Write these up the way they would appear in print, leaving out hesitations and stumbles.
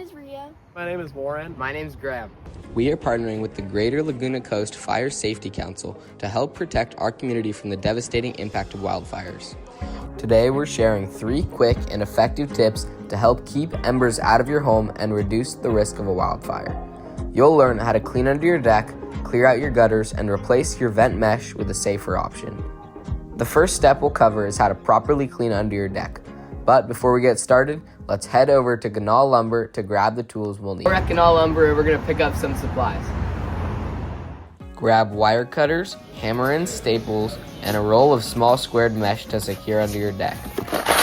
is Ria. My name is Warren. My name's Graham. We are partnering with the Greater Laguna Coast Fire Safety Council to help protect our community from the devastating impact of wildfires. Today, we're sharing 3 quick and effective tips to help keep embers out of your home and reduce the risk of a wildfire. You'll learn how to clean under your deck, clear out your gutters, and replace your vent mesh with a safer option. The first step we'll cover is how to properly clean under your deck. But before we get started, let's head over to Ganal Lumber to grab the tools we'll need. We're at Ganal Lumber. We're going to pick up some supplies. Grab wire cutters, hammer and staples, and a roll of small squared mesh to secure under your deck.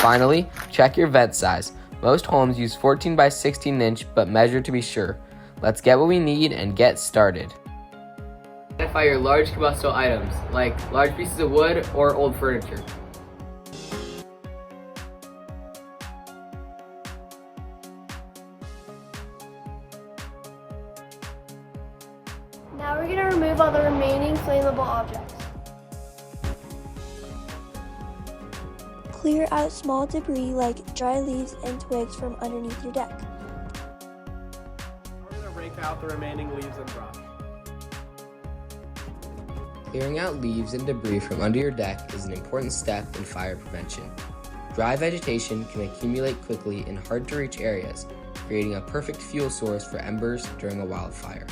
Finally, check your vent size. Most homes use 14 by 16 inch, but measure to be sure. Let's get what we need and get started. Identify your large combustible items, like large pieces of wood or old furniture. Now we're going to remove all the remaining flammable objects. Clear out small debris like dry leaves and twigs from underneath your deck. We're going to rake out the remaining leaves and brush. Clearing out leaves and debris from under your deck is an important step in fire prevention. Dry vegetation can accumulate quickly in hard-to-reach areas, creating a perfect fuel source for embers during a wildfire.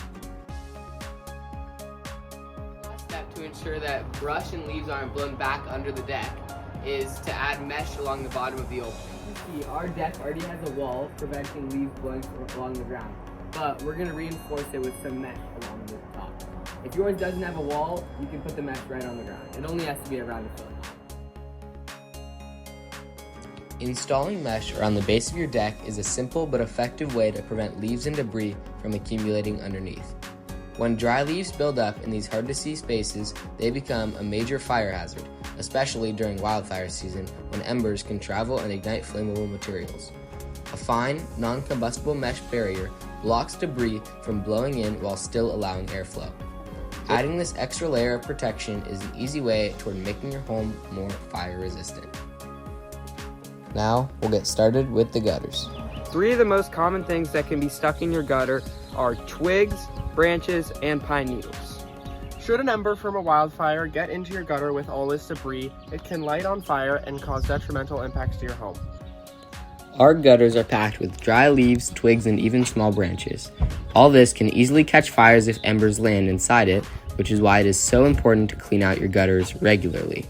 Last step to ensure that brush and leaves aren't blown back under the deck is to add mesh along the bottom of the opening. You see, our deck already has a wall preventing leaves blowing along the ground, but we're going to reinforce it with some mesh along the top. If yours doesn't have a wall, you can put the mesh right on the ground. It only has to be around a foot. Installing mesh around the base of your deck is a simple but effective way to prevent leaves and debris from accumulating underneath. When dry leaves build up in these hard-to-see spaces, they become a major fire hazard, especially during wildfire season when embers can travel and ignite flammable materials. A fine, non-combustible mesh barrier blocks debris from blowing in while still allowing airflow. Adding this extra layer of protection is an easy way toward making your home more fire resistant. Now, we'll get started with the gutters. 3 of the most common things that can be stuck in your gutter are twigs, branches, and pine needles. Should an ember from a wildfire get into your gutter with all this debris, it can light on fire and cause detrimental impacts to your home. Our gutters are packed with dry leaves, twigs, and even small branches. All this can easily catch fires if embers land inside it, which is why it is so important to clean out your gutters regularly.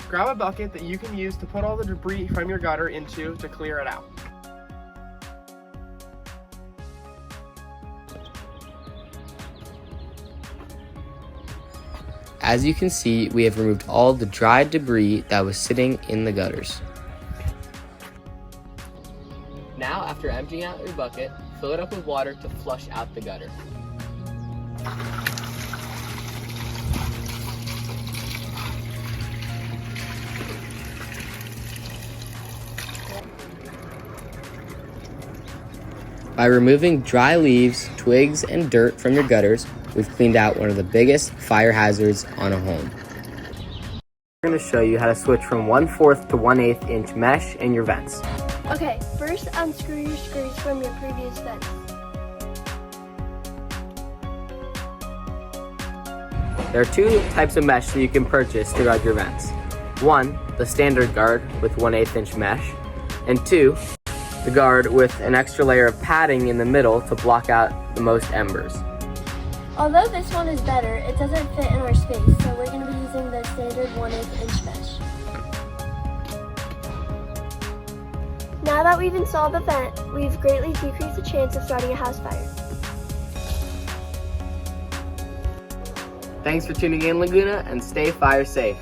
Grab a bucket that you can use to put all the debris from your gutter into to clear it out. As you can see, we have removed all the dried debris that was sitting in the gutters. Now, after emptying out your bucket, fill it up with water to flush out the gutter. By removing dry leaves, twigs, and dirt from your gutters, we've cleaned out one of the biggest fire hazards on a home. We're going to show you how to switch from 1/4 to 1/8 inch mesh in your vents. Okay, first unscrew your screws from your previous vents. There are 2 types of mesh that you can purchase throughout your vents. 1, the standard guard with 1/8 inch mesh, and 2, the guard with an extra layer of padding in the middle to block out the most embers. Although this one is better, it doesn't fit in our space, so we're going to be using the standard 1/8 inch mesh. Now that we've installed the vent, we've greatly decreased the chance of starting a house fire. Thanks for tuning in, Laguna, and stay fire safe.